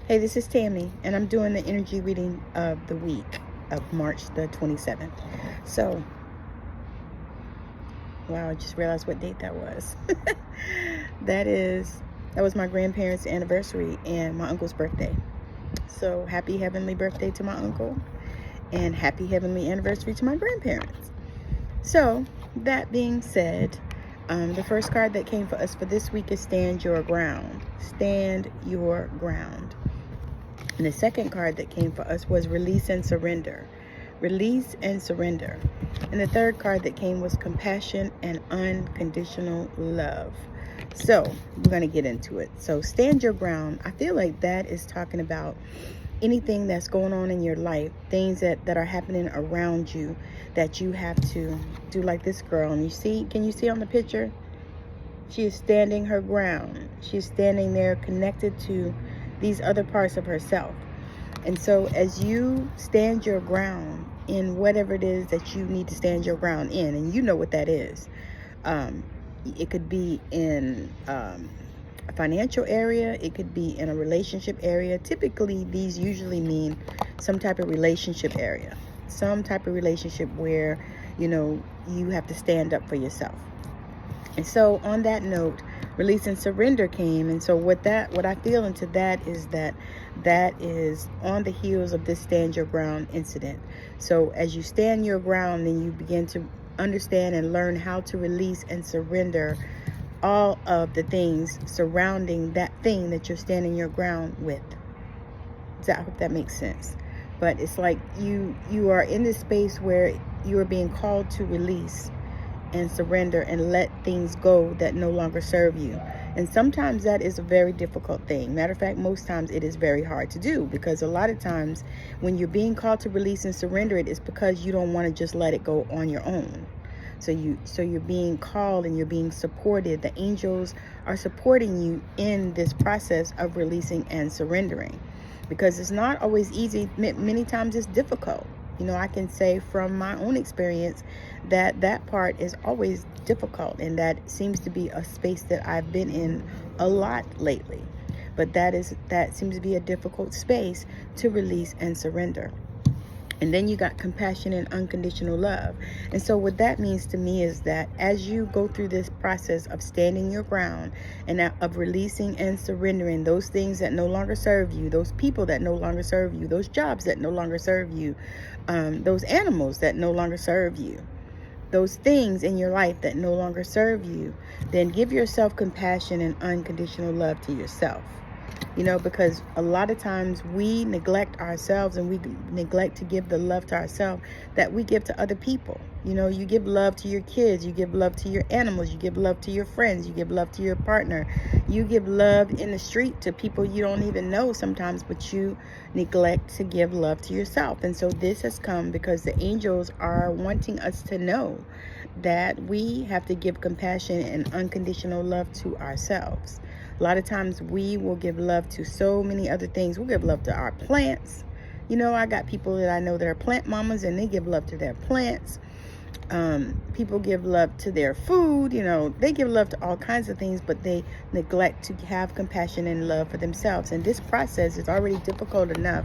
Hey, this is Tammy, and I'm doing the energy reading of the week of March the 27th. So, wow, I just realized what date that was. That was my grandparents' anniversary and my uncle's birthday. So, happy heavenly birthday to my uncle, and happy heavenly anniversary to my grandparents. So, that being said, the first card that came for us for this week is Stand Your Ground. Stand Your Ground. And the second card that came for us was Release and Surrender. Release and Surrender. And the third card that came was Compassion and Unconditional Love. So we're going to get into it. So stand your ground. I feel like that is talking about anything that's going on in your life, things that are happening around you that you have to do, like this girl. And can you see on the picture? She is standing her ground. She's standing there connected to these other parts of herself. And so as you stand your ground in whatever it is that you need to stand your ground in, and you know what that is, it could be in a financial area, it could be in a relationship area. Typically, these usually mean some type of relationship area, some type of relationship where, you have to stand up for yourself. And so on that note, release and surrender came. And so what I feel into that is that is on the heels of this stand your ground incident. So as you stand your ground, then you begin to understand and learn how to release and surrender all of the things surrounding that thing that you're standing your ground with. So I hope that makes sense. But it's like you are in this space where you are being called to release and surrender and let things go that no longer serve you. And sometimes that is a very difficult thing. Matter of fact, most times it is very hard to do, because a lot of times when you're being called to release and surrender it, it's because you don't want to just let it go on your own. So you're being called and you're being supported. The angels are supporting you in this process of releasing and surrendering, because it's not always easy. Many times it's difficult. I can say from my own experience that part is always difficult, and that seems to be a space that I've been in a lot lately. But that seems to be a difficult space to release and surrender. And then you got compassion and unconditional love. And so what that means to me is that as you go through this process of standing your ground and of releasing and surrendering those things that no longer serve you, those people that no longer serve you, those jobs that no longer serve you, those animals that no longer serve you, those things in your life that no longer serve you, then give yourself compassion and unconditional love to yourself. Because a lot of times we neglect ourselves, and we neglect to give the love to ourselves that we give to other people. You give love to your kids, you give love to your animals, you give love to your friends, you give love to your partner, you give love in the street to people you don't even know sometimes, but you neglect to give love to yourself. And so this has come because the angels are wanting us to know that we have to give compassion and unconditional love to ourselves. A lot of times we will give love to so many other things. We'll give love to our plants. I got people that I know that are plant mamas, and they give love to their plants. People give love to their food. They give love to all kinds of things, but they neglect to have compassion and love for themselves. And this process is already difficult enough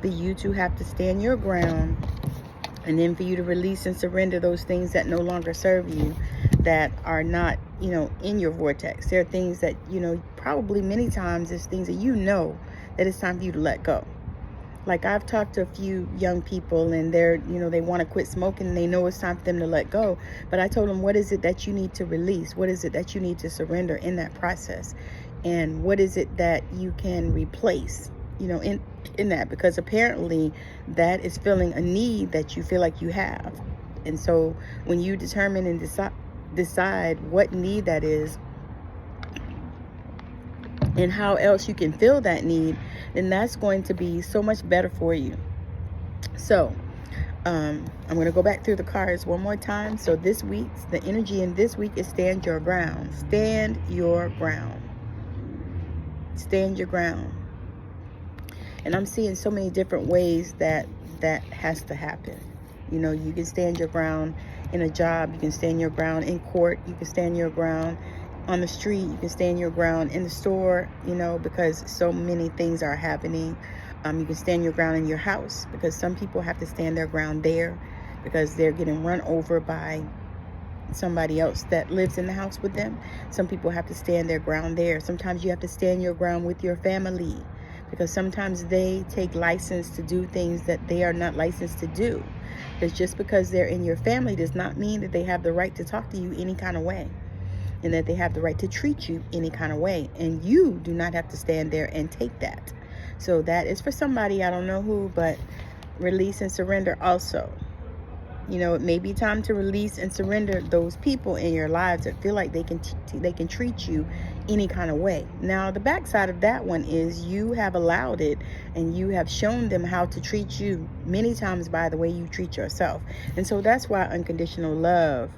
for you to have to stand your ground, and then for you to release and surrender those things that no longer serve you, that are not, in your vortex. There are things that, probably many times it's things that that it's time for you to let go. Like I've talked to a few young people, and they want to quit smoking, and they know it's time for them to let go. But I told them, what is it that you need to release? What is it that you need to surrender in that process? And what is it that you can replace, in that? Because apparently that is filling a need that you feel like you have. And so when you determine and decide what need that is and how else you can fill that need, then that's going to be so much better for you. So I'm going to go back through the cards one more time. So the energy in this week is stand your ground. Stand your ground. Stand your ground. And I'm seeing so many different ways that has to happen. You can stand your ground in a job. You can stand your ground in court. You can stand your ground on the street. You can stand your ground in the store, because so many things are happening. You can stand your ground in your house, because some people have to stand their ground there because they're getting run over by somebody else that lives in the house with them. Some people have to stand their ground there. Sometimes you have to stand your ground with your family, because sometimes they take license to do things that they are not licensed to do. Because just because they're in your family does not mean that they have the right to talk to you any kind of way, and that they have the right to treat you any kind of way. And you do not have to stand there and take that. So that is for somebody, I don't know who, but release and surrender also. It may be time to release and surrender those people in your lives that feel like they can treat you any kind of way. Now, the backside of that one is you have allowed it, and you have shown them how to treat you many times by the way you treat yourself. And so that's why unconditional love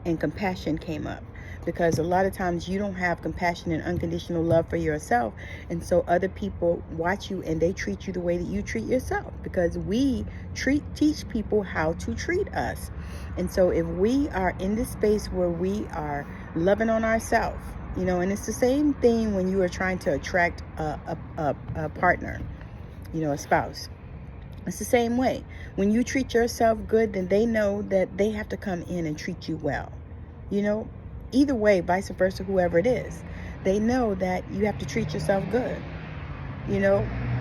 and compassion came up, because a lot of times you don't have compassion and unconditional love for yourself, and so other people watch you and they treat you the way that you treat yourself, because we teach people how to treat us. And so if we are in this space where we are loving on ourselves, and it's the same thing when you are trying to attract a partner, a spouse. It's the same way. When you treat yourself good, then they know that they have to come in and treat you well. Either way, vice versa, whoever it is, they know that you have to treat yourself good.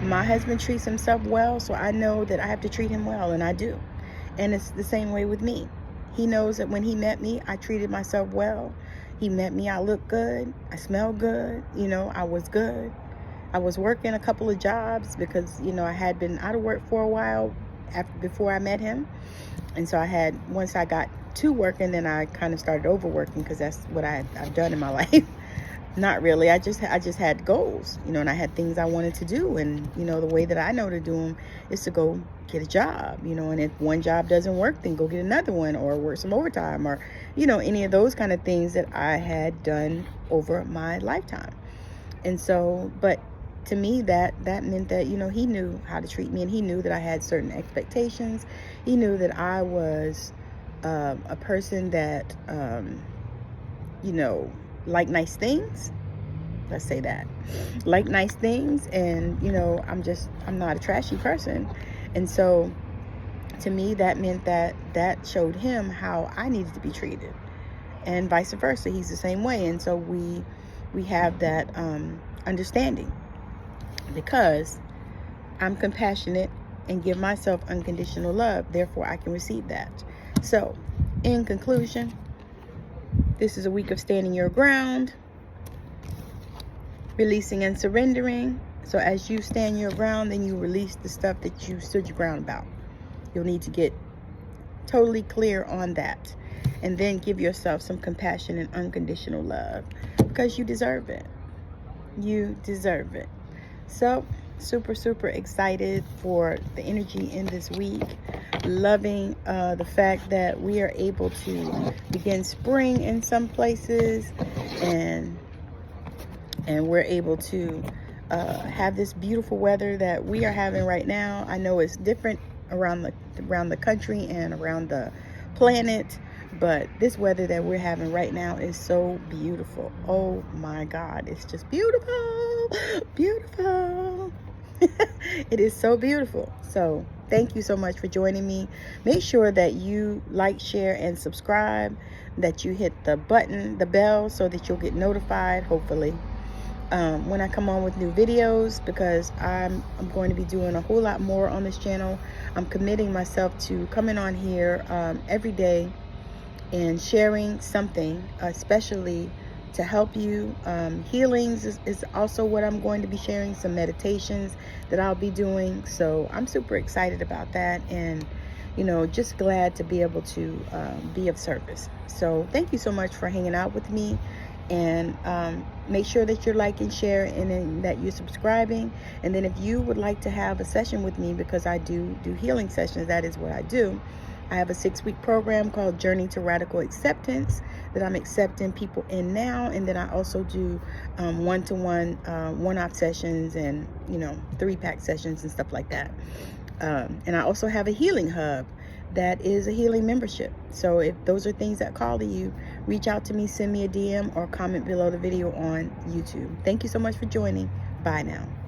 My husband treats himself well, so I know that I have to treat him well, and I do. And it's the same way with me. He knows that when he met me, I treated myself well. He met me, I looked good, I smelled good, I was good. I was working a couple of jobs because, I had been out of work for a while before I met him. And so once I got to working, then I kind of started overworking, because that's what I've done in my life. Not really. I just had goals, and I had things I wanted to do. And, the way that I know to do them is to go get a job, and if one job doesn't work, then go get another one, or work some overtime, or, any of those kind of things that I had done over my lifetime. And so, but to me, that meant that, he knew how to treat me, and he knew that I had certain expectations. He knew that I was a person that, like nice things. Let's say that. Like nice things. And, I'm not a trashy person. And so to me, that meant that showed him how I needed to be treated, and vice versa. He's the same way. And so we have that understanding, because I'm compassionate and give myself unconditional love. Therefore, I can receive that. So, in conclusion, this is a week of standing your ground, releasing and surrendering. So as you stand your ground, then you release the stuff that you stood your ground about. You'll need to get totally clear on that. And then give yourself some compassion and unconditional love, because you deserve it. You deserve it. So, super, super excited for the energy in this week. Loving the fact that we are able to begin spring in some places, and we're able to have this beautiful weather that we are having right now. I know it's different around the country and around the planet, but this weather that we're having right now is so beautiful. Oh my God, it's just beautiful, beautiful. It is so beautiful. So thank you so much for joining me. Make sure that you like, share, and subscribe, that you hit the bell, so that you'll get notified, hopefully, when I come on with new videos, because I'm going to be doing a whole lot more on this channel. I'm committing myself to coming on here every day and sharing something, especially to help you. Healings is also what I'm going to be sharing, some meditations that I'll be doing. So I'm super excited about that, and just glad to be able to be of service. So thank you so much for hanging out with me, and make sure that you're liking, share, and then that you're subscribing. And then if you would like to have a session with me, because I do healing sessions, that is what I do. I have a 6-week program called Journey to Radical Acceptance that I'm accepting people in now. And then I also do one-to-one, one-off sessions, and, 3-pack sessions and stuff like that. And I also have a healing hub that is a healing membership. So if those are things that call to you, reach out to me, send me a DM, or comment below the video on YouTube. Thank you so much for joining. Bye now.